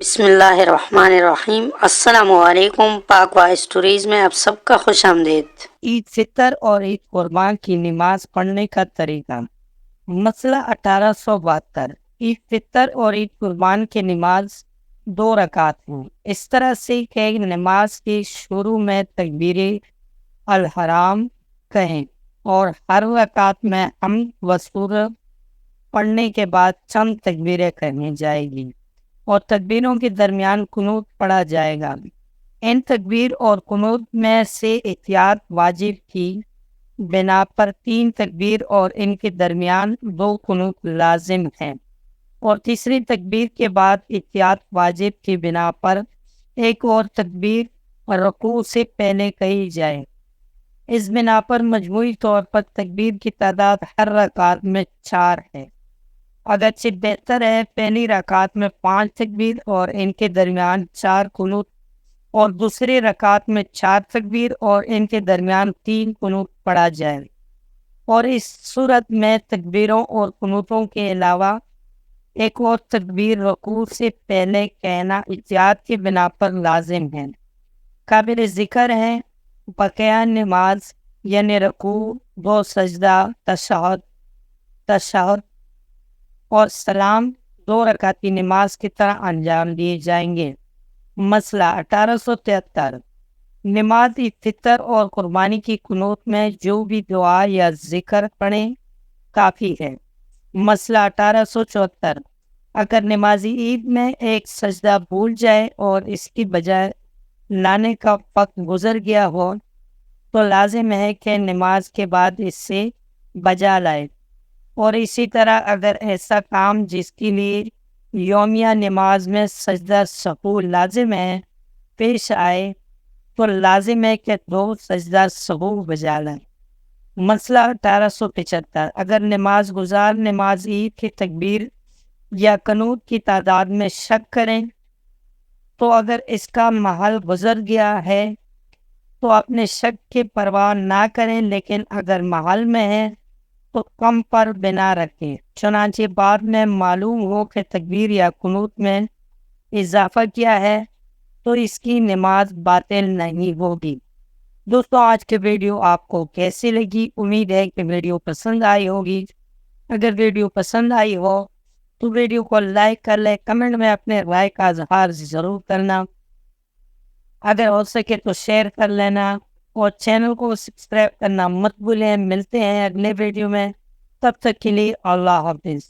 بسم اللہ الرحمن الرحیم۔ السلام علیکم، پاک وائس اسٹوریز میں آپ سب کا خوش آمدید۔ عید فطر اور عید قربان کی نماز پڑھنے کا طریقہ۔ مسئلہ 1872۔ عید فطر اور عید قربان کی نماز 2 رکعت ہیں۔ اس طرح سے کہ نماز کی شروع میں تکبیر الحرام کہیں اور ہر رکعت میں حمد و سورت پڑھنے کے بعد چند تکبیریں کرنی جائے گی اور تکبیروں کے درمیان قنوت پڑھا جائے گا۔ ان تکبیر اور قنوت میں سے احتیاط واجب کی بنا پر 3 تکبیر اور ان کے درمیان 2 قنوت لازم ہیں، اور تیسری تکبیر کے بعد احتیاط واجب کی بنا پر ایک اور تکبیر رکوع سے پہلے کہی جائے۔ اس بنا پر مجموعی طور پر تکبیر کی تعداد ہر رکعت میں 4 ہے۔ اگرچہ بہتر ہے پہلی رکعت میں 5 تکبیر اور ان کے درمیان 4 قنوت، اور دوسری رکعت میں 4 تکبیر اور ان کے درمیان 3 قنوت پڑھا جائے، اور اس صورت میں تکبیروں اور قنوتوں کے علاوہ ایک اور تکبیر رکوع سے پہلے کہنا احتیاط کی بنا پر لازم ہے۔ قابل ذکر ہے بقیہ نماز یعنی رکوع، 2 سجدہ، تشہد اور سلام 2 رکعت کی نماز کی طرح انجام دیے جائیں گے۔ مسئلہ 1873۔ نماز عید فطر اور قربانی کی قنوت میں جو بھی دعا یا ذکر پڑھیں کافی ہے۔ مسئلہ 1874۔ اگر نمازی عید میں ایک سجدہ بھول جائے اور اس کی بجائے لانے کا وقت گزر گیا ہو تو لازم ہے کہ نماز کے بعد اس سے بجا لائے، اور اسی طرح اگر ایسا کام جس کے لیے یومیہ نماز میں سجدہ سہو لازم ہے پیش آئے تو لازم ہے کہ 2 سجدہ سہو بجا لائیں۔ مسئلہ 1875۔ اگر نماز گزار نماز عید کی تکبیر یا قنوت کی تعداد میں شک کریں تو اگر اس کا محل گزر گیا ہے تو اپنے شک کی پرواہ نہ کریں، لیکن اگر محل میں ہے تو کم پر بنا رکھیں، چنانچہ بعد میں معلوم ہو کہ تکبیر یا قنوت میں اضافہ کیا ہے تو اس کی نماز باطل نہیں ہوگی۔ دوستو، آج کی ویڈیو آپ کو کیسی لگی؟ امید ہے کہ ویڈیو پسند آئی ہوگی۔ اگر ویڈیو پسند آئی ہو تو ویڈیو کو لائک کر لیں، کمنٹ میں اپنے رائے کا اظہار ضرور کرنا، اگر ہو سکے تو شیئر کر لینا، اور چینل کو سبسکرائب کرنا مت بھولیں۔ ملتے ہیں اگلے ویڈیو میں، تب تک کے لیے اللہ حافظ۔